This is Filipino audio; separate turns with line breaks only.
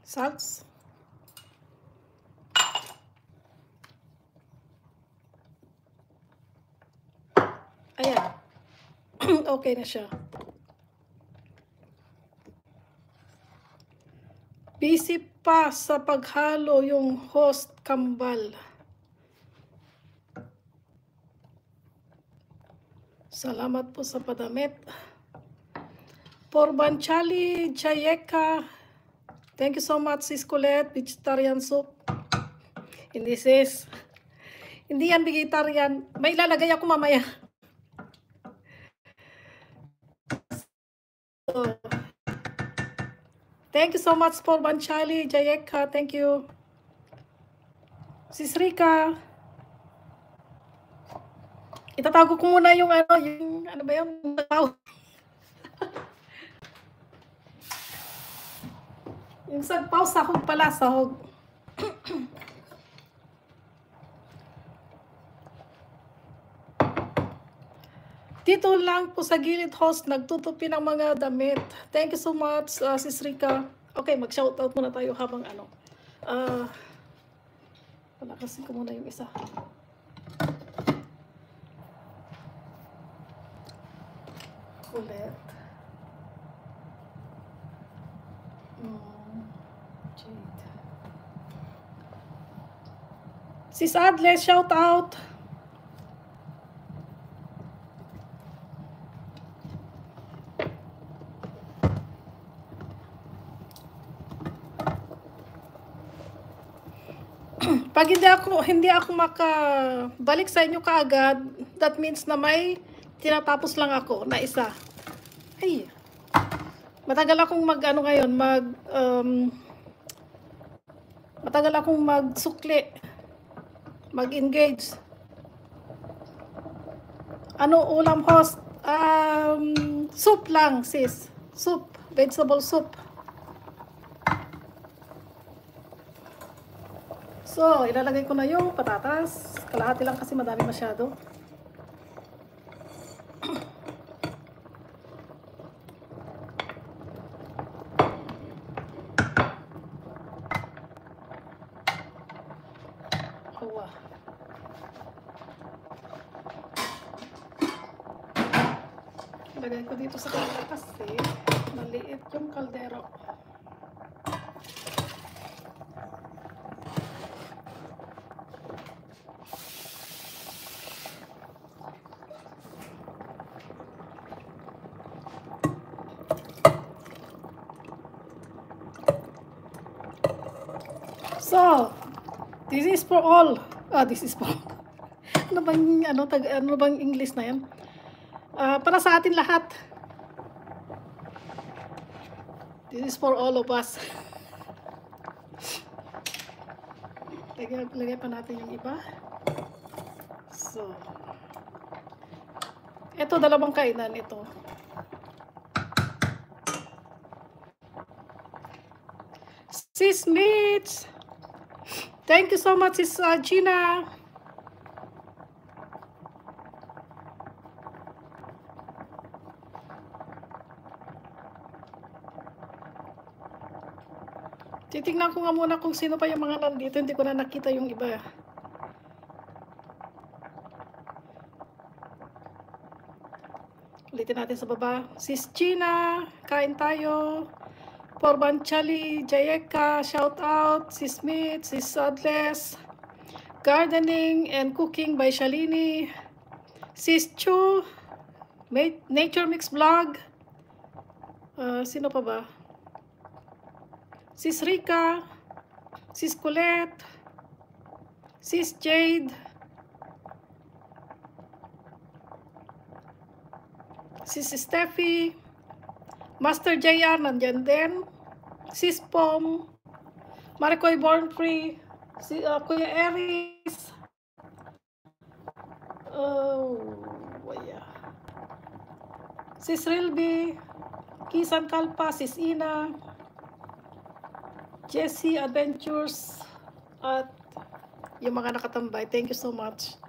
Salts. Ayan. Okay na siya. Busy pa sa paghalo yung host kambal. Salamat po sa padamit. Porbanchali Chayeka. Thank you so much, Sis Colette. Vegetarian soup. Hindi, sis. Hindi yan vegetarian. May ilalagay ako mamaya. So, thank you so much, Porbanchali Chayeka. Thank you. Sis Rika. Itatago ko muna yung ano ba yun? Yung sagpaw, sahog pala, sahog. Dito lang po sa gilid host, nagtutupi ng mga damit. Thank you so much, Sis Rika. Okay, mag-shoutout muna tayo habang palakasin ko muna yung isa. Ulit. Jade. Sis Adle, shout out. Pag hindi ako makabalik sa inyo kaagad, that means na may tinatapos lang ako na isa. Ay, matagal akong matagal akong magsukli, mag-engage. Ano ulam host? Soup lang, sis. Soup, vegetable soup. So, ilalagay ko na yung patatas. Kalahati lang kasi madami masyado. Awa. Ilagay ko dito sa kaldero kasi maliit yung kaldero. So, this is for all. This is for ano bang English na yan? Para sa atin lahat. This is for all of us. Lagay pa natin yung iba. So, ito dalawang kainan ito. Sis Mitch. Thank you so much, Sis Gina. Titingnan ko nga muna kung sino pa yung mga nandito. Hindi ko na nakita yung iba. Ulitin natin sa baba. Sis Gina, kain tayo. Porbanchali, Jayeka, shout out. Sis Smith, Sis Sadles. Gardening and Cooking by Shalini. Sis Chu, Nature Mix Vlog. Sino pa ba? Sis Rika, Sis Colette, Sis Jade, Sis Steffi, Master JR nandyan din, Sis Pom, Maricoy Born Free, Kuya Eris, Sis Rilby, Kisan Kalpa, Sis Ina, Jessie Adventures, at yung mga nakatambay. Thank you so much.